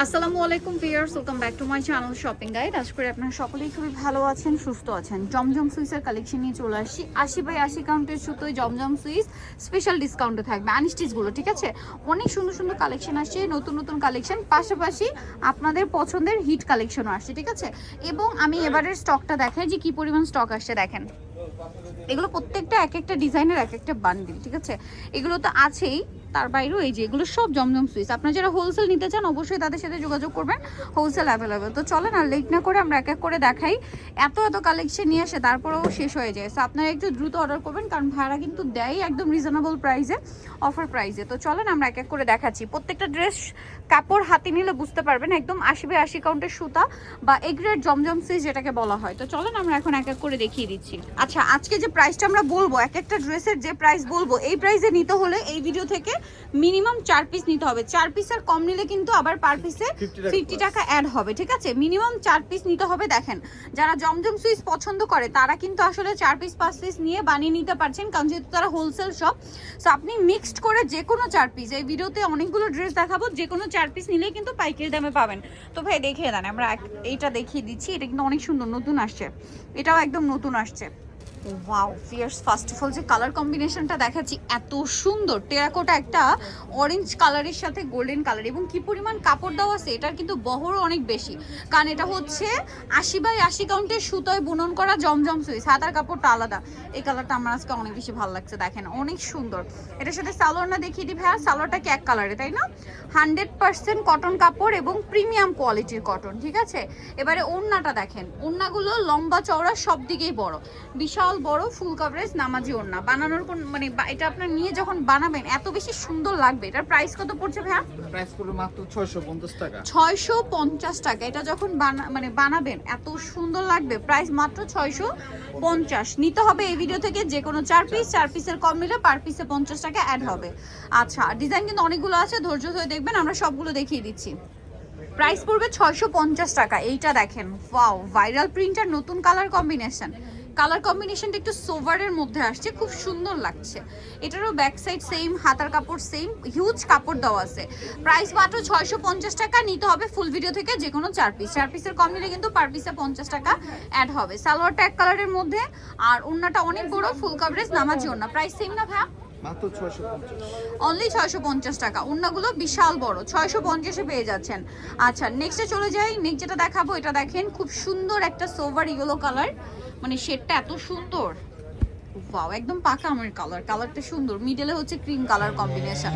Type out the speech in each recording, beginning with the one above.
আসসালামু আলাইকুম viewers, welcome back to my channel shopping guide. আশা করি আপনারা সকলেই খুবই ভালো আছেন, সুস্থ আছেন। জমজম সুইসের কালেকশন নিয়ে চলে আসছি। 80/80 কাউন্টের সুতোয় জমজম সুইস স্পেশাল ডিসকাউন্টে থাকবে আনস্টিচগুলো, ঠিক আছে? অনেক সুন্দর সুন্দর কালেকশন আসছে, নতুন নতুন কালেকশন, পাশাপাশি আপনাদের পছন্দের হিট কালেকশনও আসছে, ঠিক আছে? এবং আমি এবারের স্টকটা দেখাই যে কি পরিমাণ স্টক আসছে। দেখেন, এগুলো প্রত্যেকটা এক একটা ডিজাইনের এক একটা বান্ডিল, ঠিক আছে? এগুলো তো আছেই, তার বাইরেও এই যে এগুলো সব জমজম সুইস। আপনারা যারা হোলসেল নিতে চান অবশ্যই তাদের সাথে যোগাযোগ করবেন, হোলসেল অ্যাভেলেবেল। তো চলেন আর লেট না করে আমরা এক এক করে দেখাই। এত এত কালেকশন নিয়ে আসে তারপরেও শেষ হয়ে যায়, সো আপনারা একটু দ্রুত অর্ডার করবেন, কারণ ভাড়া কিন্তু দেয় একদম রিজনেবল প্রাইসে, অফার প্রাইসে। তো চলেন আমরা এক এক করে দেখাচ্ছি। প্রত্যেকটা ড্রেস কাপড় হাতে নিলে বুঝতে পারবেন একদম 80/80 কাউন্টের সুতা বা এ গ্রেড জমজম সুইস যেটাকে বলা হয়। তো চলেন আমরা এখন এক এক করে দেখিয়ে দিচ্ছি। আচ্ছা, আজকে যে প্রাইসটা আমরা বলবো, এক একটা ড্রেসের যে প্রাইস বলবো, এই প্রাইসে নিতে হলে এই ভিডিও থেকে মিনিমাম 4 পিস নিতে হবে। 4 পিসের কম নিলে কিন্তু আবার পার পিসে 50 টাকা অ্যাড হবে, ঠিক আছে? মিনিমাম 4 পিস নিতে হবে। দেখেন, যারা জমজম সুইস পছন্দ করে তারা কিন্তু আসলে 4 পিস 5 পিস নিয়ে বানিয়ে নিতে পারছেন, কারণ যেহেতু তারা হোলসেল শপ। সো আপনি মিক্সড করে যে কোনো 4 পিস, এই ভিডিওতে অনেকগুলো ড্রেস দেখাবো, যে কোনো 4 পিস নিলেই কিন্তু পাইকারি দামে পাবেন। তো ভাই দেখিয়ে দেন, আমরা এইটা দেখিয়ে দিচ্ছি। এটা কিন্তু অনেক সুন্দর, নতুন আসছে, এটাও একদম নতুন আসছে। Wow fierce, first of all যে কালার কম্বিনেশনটা দেখাচ্ছি এত সুন্দর, টেরাকোটা একটা অরেঞ্জ কালারের সাথে গোল্ডেন কালার, এবং কি পরিমাণ কাপড় দেওয়া আছে, এটার কিন্তু বহরও অনেক বেশি, কারণ এটা হচ্ছে 80/80 কাউন্টের সুতোয় বুনন করা জমজম সুইস। হাতার কাপড়টা আলাদা, এই কালারটা আমার আজকে অনেক বেশি ভালো লাগছে। দেখেন অনেক সুন্দর। এটার সাথে সালোয়ারটা দেখিয়ে দিই ভাইয়া। সালোয়ারটা কি এক কালারে, তাই না? 100% কটন কাপড় এবং প্রিমিয়াম কোয়ালিটির কটন, ঠিক আছে? এবারে ওড়নাটা দেখেন, ওড়নাগুলো লম্বা চওড়া সব দিকেই বড়, বিশাল বড় ফুল কভারেজ নামাজি ওড়না। বানানোর কোন মানে এটা আপনার নিয়ে যখন বানাবেন এত বেশি সুন্দর লাগবে। এটার প্রাইস কত পড়ছে ভাইয়া? প্রাইস পড়বে মাত্র 650 টাকা। 650 টাকা। এটা যখন বানাবেন এত সুন্দর লাগবে। প্রাইস মাত্র 650। নিতে হবে এই ভিডিও থেকে যে কোনো 4 পিস, 4 পিসের কম নিলে পার পিসে 50 টাকা অ্যাড হবে। আচ্ছা, ডিজাইন কিন্তু অনেকগুলো আছে, ধৈর্য ধরে দেখবেন, আমরা সবগুলো দেখিয়ে দিচ্ছি। প্রাইস পড়বে 650 টাকা। এইটা দেখেন, ওয়াও, ভাইরাল প্রিন্টার, নতুন কালার কম্বিনেশন। কালার কম্বিনেশনটা একটু সোভারের মধ্যে আসছে, খুব সুন্দর লাগছে। এটারও ব্যাক সাইড সেম, হাতার কাপড় সেম, হিউজ কাপড় দেওয়া আছে। প্রাইস মাত্র 650 টাকা। নিতে হবে ফুল ভিডিও থেকে যে কোনো 4 পিস, 4 পিসের কম নিলে কিন্তু পার পিসে 50 টাকা অ্যাড হবে। সালোয়ারটা এক কালারের মধ্যে, আর ওড়নাটা অনেক বড় ফুল কভারেজ নামাজি ওড়না। প্রাইস সেম না ভাইয়া? মাত্র 650। অনলি 650 টাকা। ওড়নাগুলো বিশাল বড়, 650-এ পেয়ে যাচ্ছেন। আচ্ছা, নেক্সটে চলে যাই। নেক্সট যেটা দেখাবো, এটা দেখেন, খুব সুন্দর একটা সোভার ইয়েলো কালার, মানে শেডটা এত সুন্দর। ওয়াও, একদম পাকা আমের কালার, কালারটা সুন্দর। মিডলে হচ্ছে ক্রিম কালার কম্বিনেশন।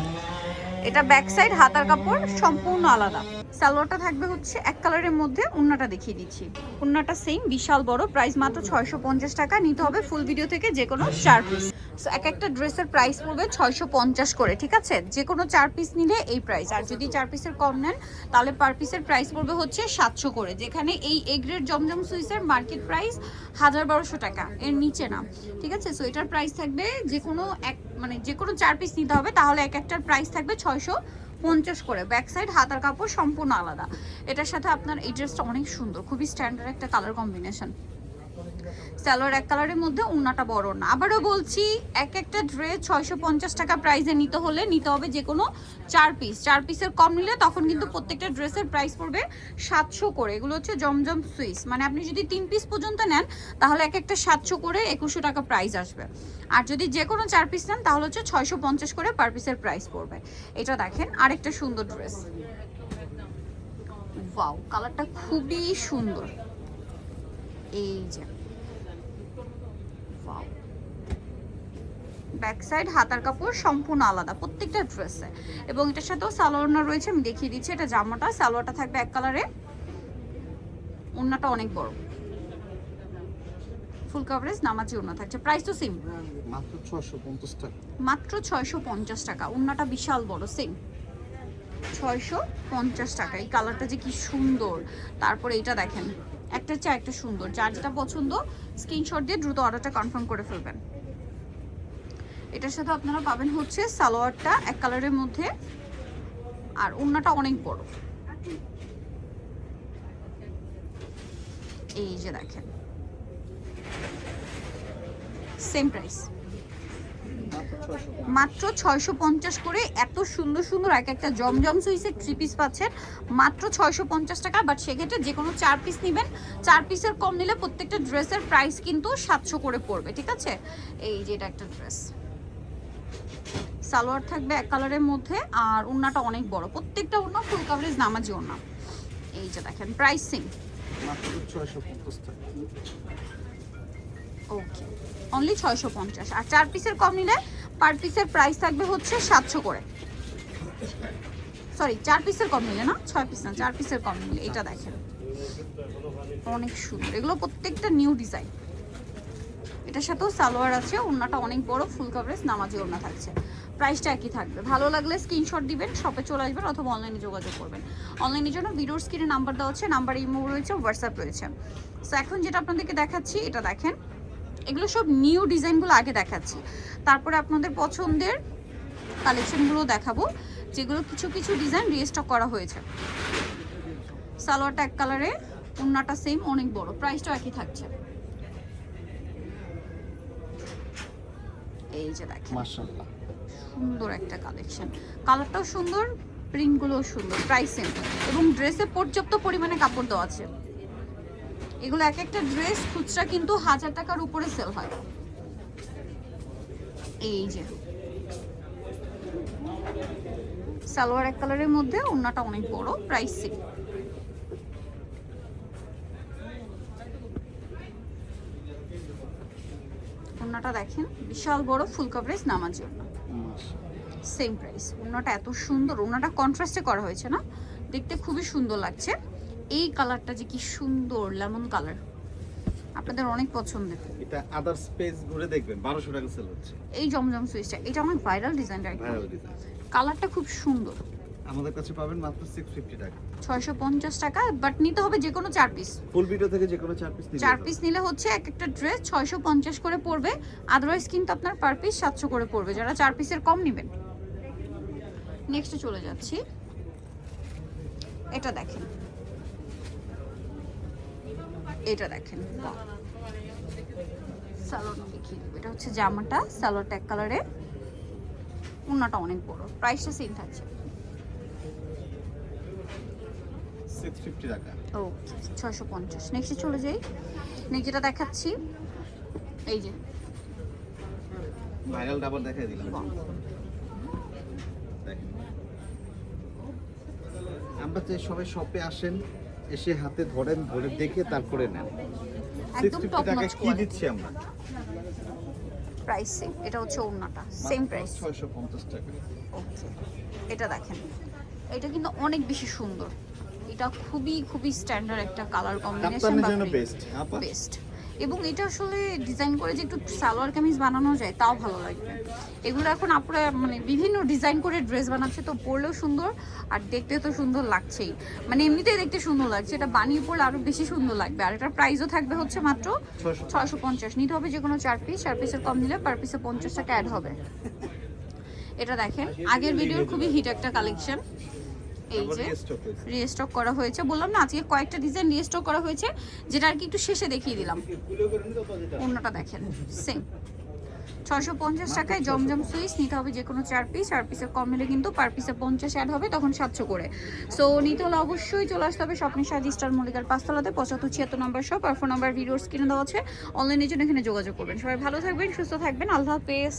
এটা ব্যাক সাইড, হাতার কাপড় সম্পূর্ণ আলাদা। সালোয়ারটা থাকবে হচ্ছে এক কালারের মধ্যে। ওড়নাটা দেখিয়ে দিচ্ছি, ওড়নাটা সেম, বিশাল বড়। প্রাইস মাত্র 650 টাকা। নিতে হবে ফুল ভিডিও থেকে যে কোনো 4 পিস। সো এক একটা ড্রেসের প্রাইস পড়বে 650 করে, ঠিক আছে? যে কোনো 4 পিস নিলে এই প্রাইস, আর যদি 4 পিসের কম নেন তাহলে পার পিসের প্রাইস পড়বে হচ্ছে 700 করে, যেখানে এই এ গ্রেড জমজম সুইসের মার্কেট প্রাইস 1200 টাকা, এর নিচে না, ঠিক আছে? সো এটার প্রাইস থাকবে যে কোনো যে কোনো 4 পিস নিতে হবে, তাহলে এক একটার প্রাইস থাকবে 650 করে। ব্যাক সাইড, হাতার কাপড় সম্পূর্ণ আলাদা। এটার সাথে আপনার এই ড্রেসটা অনেক সুন্দর, খুবই স্ট্যান্ডার্ড একটা কালার কম্বিনেশন। সালোয়ার এক কালারের মধ্যে, ওড়নাটা বড় না। আবারও বলছি, এক একটা ড্রেস 650 টাকা প্রাইসে নিতে হলে নিতে হবে যে কোনো 4 পিস। 4 পিসের কম নিলে তখন কিন্তু প্রত্যেকটা ড্রেসের প্রাইস পড়বে 700 করে। এগুলো হচ্ছে জমজম সুইস, মানে আপনি যদি 3 পিস পর্যন্ত নেন তাহলে এক একটা 700 করে 2100 টাকা প্রাইস আসবে। আর যদি যে কোনো 4 পিস নেন তাহলে হচ্ছে 650 করে পার পিসের প্রাইস পড়বে। এটা দেখেন, আরেকটা সুন্দর ড্রেস। ওয়াও, কালারটা খুবই সুন্দর। এই যে ব্যাক সাইড, হাতার কাপড় সম্পূর্ণ আলাদা প্রত্যেকটা ড্রেসে, এবং এটার সাথেও সালোয়ার রয়েছে, আমি দেখিয়ে দিচ্ছি। এটা জামাটা, সালোয়ারটা থাকবে এক কালারে, ওড়নাটা অনেক বড়, ফুল কভারেজ নামাজি ওড়না থাকছে। প্রাইস তো সেম, মাত্র 650 টাকা। মাত্র 650 টাকা। ওড়নাটা বিশাল বড়, সেম 650 টাকা। এই কালারটা যে কি সুন্দর। তারপরে এটা দেখেন, একটার চেয়ে একটা সুন্দর। যার যেটা পছন্দ স্ক্রিনশট দিয়ে দ্রুত অর্ডারটা কনফার্ম করে ফেলবেন। এটার সাথে আপনারা পাবেন হচ্ছে সালোয়ারটা এক কালারের মধ্যে, আর ওড়নাটা অনেক বড়। এই যে দেখেন, সেম প্রাইস। মাত্র 650 মাত্র 650 করে এত সুন্দর সুন্দর এক একটা জমজম সুইসের 3 পিস পাচ্ছেন মাত্র 650 টাকা। বাট সেক্ষেত্রে যে কোনো 4 পিস নেবেন, 4 পিসের কম নিলে প্রত্যেকটা ড্রেসের প্রাইস কিন্তু 700 করে পড়বে, ঠিক আছে। এই যে এটা একটা ড্রেস, সালোয়ার থাকবে এক কালারের মধ্যে আর ওড়নাটা অনেক বড়, প্রত্যেকটা ওড়না ফুল কভারেজ নামাজি ওড়না। এই যে দেখেন প্রাইসিং মাত্র 650 টাকা। ওকে, অনলি 650। আর 4 পিসের কম নিলে পার পিসের প্রাইস থাকবে হচ্ছে 700 করে। সরি, 4 পিসের কম নিলে না, 6 পিস না, 4 পিসের কম নিলে। এটা দেখেন অনেক সুন্দর, এগুলো প্রত্যেকটা নিউ ডিজাইন। এটার সাথেও সালোয়ার আছে, ওড়নাটা অনেক বড়, ফুল কভারেজ নামাজি ওড়না থাকছে। প্রাইসটা একই থাকবে। ভালো লাগলে স্ক্রিনশট দিবেন, শপে চলে আসবেন অথবা অনলাইনে যোগাযোগ করবেন। অনলাইনের জন্য ভিডিওর স্ক্রিনে নাম্বার দেওয়া হচ্ছে, নাম্বার ইমো রয়েছে, হোয়াটসঅ্যাপ রয়েছে। সো এখন যেটা আপনাদেরকে দেখাচ্ছি এটা দেখেন, এগুলো সব নিউ ডিজাইনগুলো আগে দেখাচ্ছি, তারপরে আপনাদের পছন্দের কালেকশনগুলো দেখাবো, যেগুলো কিছু কিছু ডিজাইন রিস্টক করা হয়েছে। সালোয়ারটা এক কালারে, ওড়নাটা সেম, অনেক বড়, প্রাইসটাও একই থাকছে। এই যে দেখেন মাশাআল্লাহ সুন্দর একটা কালেকশন, কালারটাও সুন্দর, প্রিন্টগুলোও সুন্দর, প্রাইস সেম এবং ড্রেসে পর্যাপ্ত পরিমাণে কাপড় দেওয়া আছে। এগুলো এক একটা ড্রেস খুচরা কিন্তু 1000 টাকার উপরে সেল হয়। এই যে সালোয়ার এক কালারের মধ্যে, ওড়নাটা অনেক বড়, প্রাইস সেম। ওড়নাটা দেখেন বিশাল বড়, ফুল কভারেজ নামাজি ওড়না, সেম প্রাইস। ওড়নাটা এত সুন্দর, ওড়নাটা কন্ট্রাস্টে করা হয়েছে না, দেখতে খুবই সুন্দর লাগছে। এই কালারটা যে কি সুন্দর, লেমন কালার, আপনাদের অনেক পছন্দের। এটা আদার স্পেস ঘুরে দেখবেন 1200 টাকা সেল হচ্ছে। এই জমজম সুইচটা, এটা অনেক viral design, right? Viral design, কালারটা খুব সুন্দর। আমাদের কাছে পাবেন মাত্র 650 টাকা। 650 টাকা, বাট নিতে হবে যে কোনো 4 পিস। ফুল ভিডিও থেকে যে কোনো 4 পিস নিতে 4 পিস নিলে হচ্ছে এক একটা ড্রেস 650 করে পড়বে, আদারওয়াইজ কিন্তু আপনার পার পিস 700 করে পড়বে যারা 4 পিসের কম নেবেন। নেক্সটে চলে যাচ্ছি, এটা দেখেন, এটা দেখেন, সালোয়ারটা দেখিয়ে দেবো। এটা হচ্ছে জামাটা, সালোয়ারটা এক কালারে, ওড়নাটা অনেক বড়, প্রাইসটা সেম থাকছে। 650 টাকা। ও 650। নেক্সটে চলে যাই, নেক্সট যেটা দেখাচ্ছি এই যে ভাইরাল ডাবল দেখাই দিলাম। দেখেন, আমরা চাই সবাই শপে আসেন, এসে হাতে ধরেন, ধরে দেখে তারপরে নেন। একদম 650 টপ টাকা নচ কি কোয়ালিটি, দিচ্ছি আমরা? Price same. এটা হচ্ছে ওড়নাটা, সেম প্রাইস। 650 টাকা। ওকে, এটা দেখেন, এটা কিন্তু অনেক বেশি সুন্দর, এটা খুবই খুবই স্ট্যান্ডার্ড একটা কালার কম্বিনেশন, আপনাদের জন্য বেস্ট। আপা বেস্ট। এবং এটা আসলে ডিজাইন করে যে একটু সালোয়ার কামিজ বানানো যায় তাও ভালো লাগবে। এগুলো এখন আপনারা মানে বিভিন্ন ডিজাইন করে ড্রেস বানাচ্ছে, তো পরলেও সুন্দর আর দেখতে তো সুন্দর লাগছেই, মানে এমনিতেই দেখতে সুন্দর লাগছে, এটা বানিয়ে পরলে আরো বেশি সুন্দর লাগবে। আর এটার প্রাইসও থাকবে হচ্ছে মাত্র 650। নিতে হবে যে কোনো 4 পিস, 4 পিসের কম নিলে পার পিসে 50 টাকা অ্যাড হবে। এটা দেখেন, আগের ভিডিওর খুবই হিট একটা কালেকশন, এই যে রিস্টক করা হয়েছে। বললাম না আজকে কয়েকটা ডিজাইন রিস্টক করা হয়েছে, যেটা আর কি একটু শেষে দেখিয়ে দিলাম। অন্যটা দেখেন সেম 650 টাকায় জমজম সুইস। নিতে হবে যে কোনো 4 পিস, 4 পিসের কম নিলে কিন্তু পার পিসে 50 অ্যাড হবে, তখন 700 করে। সো নিতে হলে অবশ্যই চলে আসতে হবে স্বপ্নের সাজি স্টার মল্লিকার 5 তলাতে 7576 নম্বর শপ, আর ফোন নাম্বার ভিডিওর স্ক্রিনে দেওয়া আছে, অনলাইনের জন্য এখানে যোগাযোগ করবেন। সবাই ভালো থাকবেন, সুস্থ থাকবেন, আল্লাহ হাফেজ।